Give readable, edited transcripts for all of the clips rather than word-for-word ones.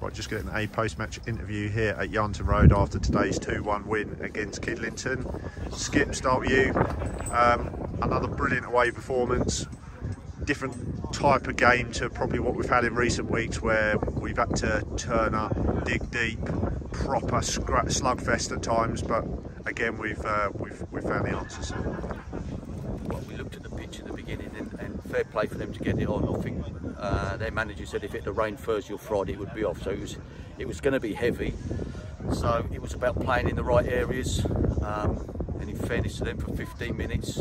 Right, just getting a post-match interview here at Yarnton Road after today's 2-1 win against Kidlington. Skip, start with you. Another brilliant away performance. Different type of game to probably what we've had in recent weeks, where we've had to turn up, dig deep, proper slugfest at times. But again, we've found the answers. Well, we looked at the pitch at the beginning, and fair play for them to get it on. I think their manager said if it had rained Thursday or Friday, it would be off. So it was going to be heavy. So it was about playing in the right areas. And in fairness to them, for 15 minutes,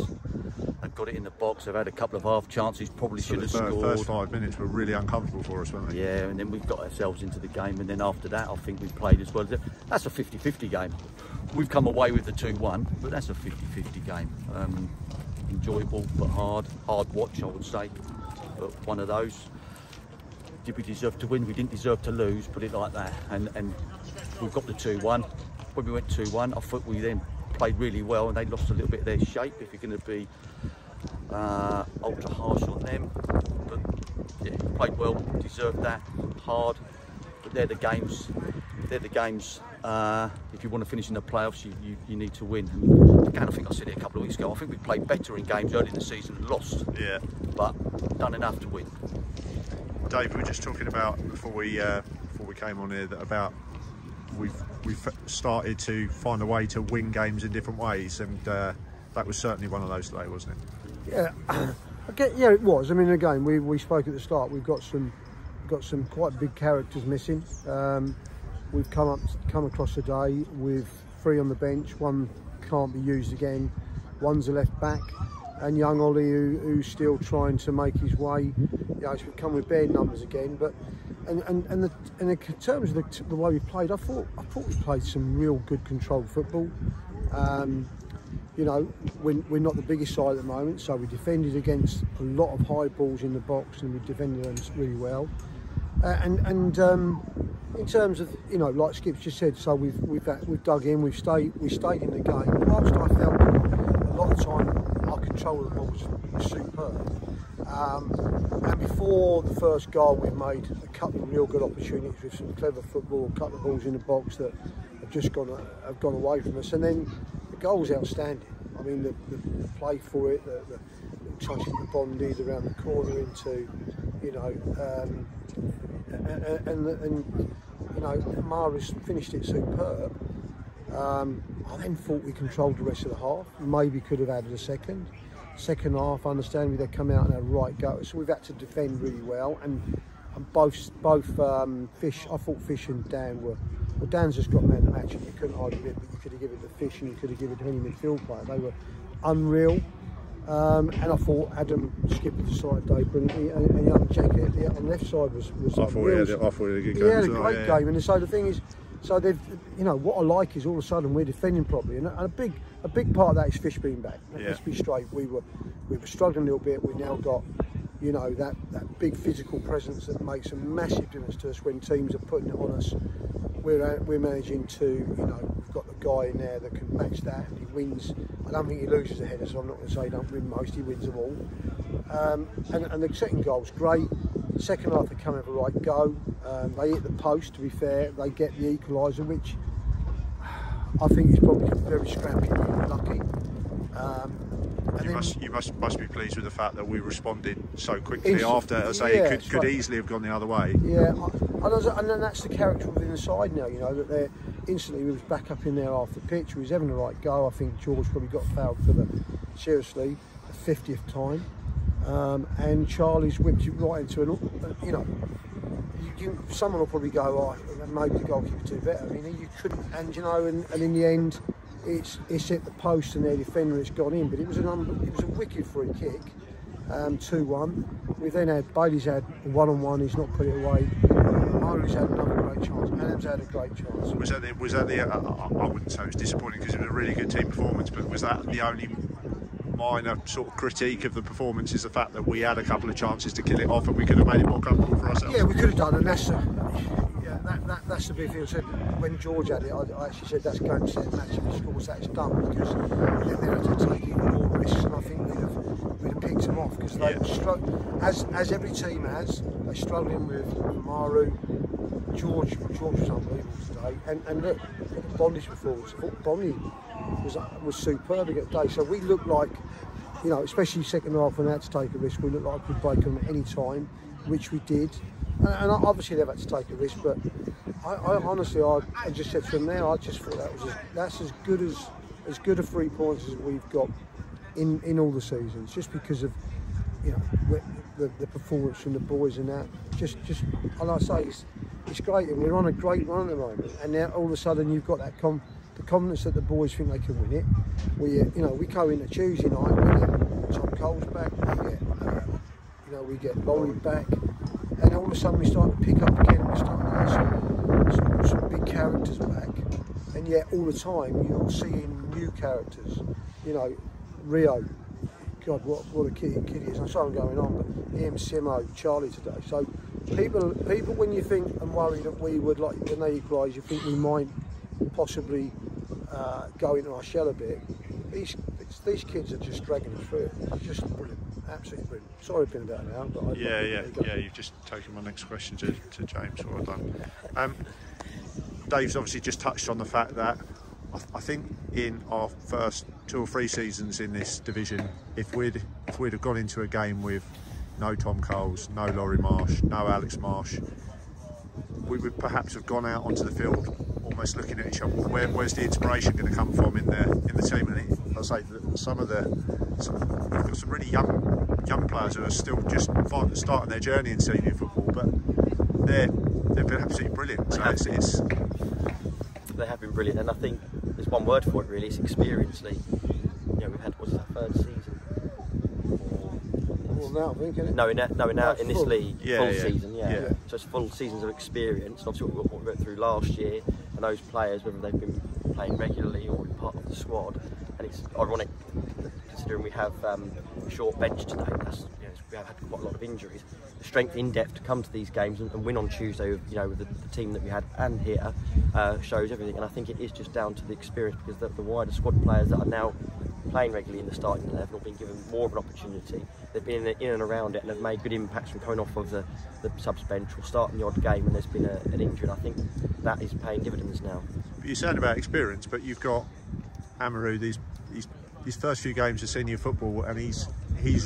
they've got it in the box. They've had a couple of half chances, probably should have scored. The first 5 minutes were really uncomfortable for us, weren't they? Yeah, and then we got ourselves into the game, and then after that, I think we played as well. That's a 50-50 game. We've come away with the 2-1, but that's a 50-50 game. Enjoyable but hard watch, I would say. But one of those. Did we deserve to win? We didn't deserve to lose, put it like that. And we've got the 2-1. When we went 2-1, I thought we then played really well, and they lost a little bit of their shape. If you're going to be ultra harsh on them, but yeah, played well, deserved that. Hard, but they're the games. They're the games. If you want to finish in the playoffs, you need to win. And again, I think I said it a couple of weeks ago. I think we played better in games early in the season and lost. Yeah, but done enough to win. Dave, we were just talking about before we came on here that about we've started to find a way to win games in different ways, and that was certainly one of those today, wasn't it? Yeah, yeah, it was. I mean, again, we spoke at the start. We've got some quite big characters missing. We've come across today with 3 on the bench. 1 can't be used again. 1's a left back, and young Ollie who's still trying to make his way. You know, we've come with bare numbers again. But and in terms of the way we played, I thought we played some real good controlled football. You know, we're not the biggest side at the moment, so we defended against a lot of high balls in the box, and we defended them really well. In terms of, you know, like Skip's just said, so we've dug in, we stayed in the game. Whilst I felt a lot of time our control of the ball was superb. And before the first goal, we made a couple of real good opportunities with some clever football, a couple of balls in the box that have gone away from us. And then the goal was outstanding. I mean, the play for it, the touching the Bondi around the corner into, you know, and you know, Mara's finished it superb. I then thought we controlled the rest of the half. Maybe could have added a second half. Understandably, they come out and had a right go. So we've had to defend really well. And both Fish, I thought Fish and Dan were. Well, Dan's just got man of the match, and you couldn't argue it. But you could have given it to Fish, and you could have given it to any midfield player. They were unreal. And I thought Adam skipped the side day brilliantly, and young Jack on the left side was I thought he had a good game. He had a great game, and so the thing is, so they've, you know, what I like is all of a sudden we're defending properly, and a big part of that is Fish being back. Let's be straight. We were struggling a little bit. We've now got, you know, that big physical presence that makes a massive difference to us when teams are putting it on us. We're managing to, you know, we've got the guy in there that can match that, and he wins. I don't think he loses a header, so I'm not going to say he don't win most, he wins them all. And the second goal's great. The second half they come have a right go. They hit the post, to be fair. They get the equaliser, which I think is probably very scrappy and lucky. You must be pleased with the fact that we responded so quickly after. As I say, it could easily have gone the other way. Yeah, and then that's the character within the side now. You know that they're instantly. We was back up in there half the pitch. We was having the right go. I think George probably got fouled for the 50th time, and Charlie's whipped it right into an. You know, someone will probably go, oh, maybe the goalkeeper do better. I mean, you couldn't, and you know, and in the end. It's hit the post and their defender has gone in, but it was a wicked free kick, 2-1. We then had Bailey's had a 1-on-1, he's not put it away. Maru's had another great chance. Adam's had a great chance. Was that the? I wouldn't say it was disappointing because it was a really good team performance, but was that the only minor sort of critique of the performance? Is the fact that we had a couple of chances to kill it off and we could have made it more comfortable for ourselves? Yeah, we could have done, and that's the big thing. So when George had it, I actually said that's game, set, match. If he scores that, it's done, because they had to take even more risks, and I think we'd have picked them off, because they as every team has, they're struggling with Maru, George was unbelievable today, and look, Bonnie's performance. I thought Bonnie was superb against today. So we looked like, you know, especially second half when they had to take a risk, we looked like we could break them at any time, which we did. And obviously they've had to take a risk, but I honestly, I just said to them now, I just thought that's as good a 3 points as we've got in all the seasons, just because of, you know, the performance from the boys and that. Just and I say it's great, and we're on a great run at the moment. And now all of a sudden you've got that the confidence that the boys think they can win it. We go into Tuesday night, we get Tom Cole's back, we get Laurie back, and all of a sudden we start to pick up again. We're starting to get some big characters back, and yet all the time you're seeing new characters. You know, Rio. God, what a kid he is. I'm sorry I'm going on, but him, Simo, Charlie today. So people, when you think and worry that we would, like when they equalise, you think we might possibly go into our shell a bit. These kids are just dragging us through it. It's just brilliant, absolutely brilliant. Sorry I've been about now, but yeah. You've just taken my next question to James. Well done. Dave's obviously just touched on the fact that I think in our first 2 or 3 seasons in this division, if we'd have gone into a game with no Tom Coles, no Laurie Marsh, no Alex Marsh, we would perhaps have gone out onto the field almost looking at each other. Where's the inspiration going to come from in the team? And I say that we've got some really young players who are still just starting their journey in senior football, but they've been absolutely brilliant. So they have been brilliant, and I think there's one word for it really, it's experience, Lee. You know, we've had, what's our 3rd season? Well, now I think, isn't it? No, in this league, full season, yeah. So it's full seasons of experience, and obviously what we went through last year, and those players, whether they've been playing regularly or part of the squad, and it's ironic considering we have a short bench today. We have had quite a lot of injuries. The strength in depth to come to these games and win on Tuesday, with the team that we had and here, shows everything. And I think it is just down to the experience, because the wider squad players that are now playing regularly in the starting 11 have been given more of an opportunity. They've been in and around it and have made good impacts from coming off of the subs bench or starting the odd game when there's been an injury. And I think that is paying dividends now. But you're saying about experience, but you've got Amaru, these first few games of senior football, and he's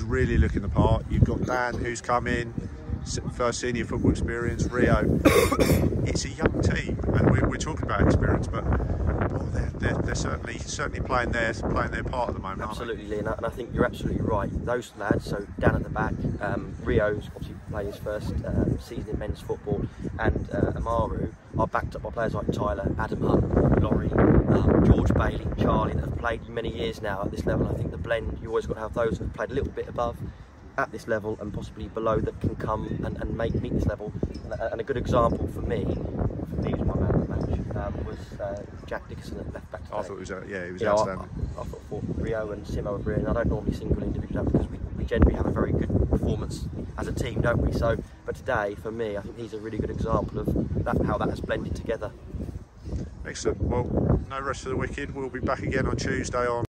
really looking the part. You've got Dan, who's come in, first senior football experience, Rio. It's a young team, and we're talking about experience, but they're certainly playing their part at the moment. Absolutely, Lee, and I think you're absolutely right. Those lads, so Dan at the back, Rio's obviously playing his first season in men's football, and Amaru are backed up by players like Tyler, Adam Hunt, Laurie, George Bailey, Charlie, that have played many years now at this level. I think the blend, you always got to have those that have played a little bit above at this level and possibly below, that can come and meet this level. And a good example for me was my man of the match, was Jack Dickerson at left back today. I thought he was outstanding. I thought Rio and Simo were brilliant. I don't normally single individual because we generally have a very good performance as a team, don't we? So, but today, for me, I think he's a really good example of how that has blended together. Excellent. Well, no rest for the wicked. We'll be back again on Tuesday on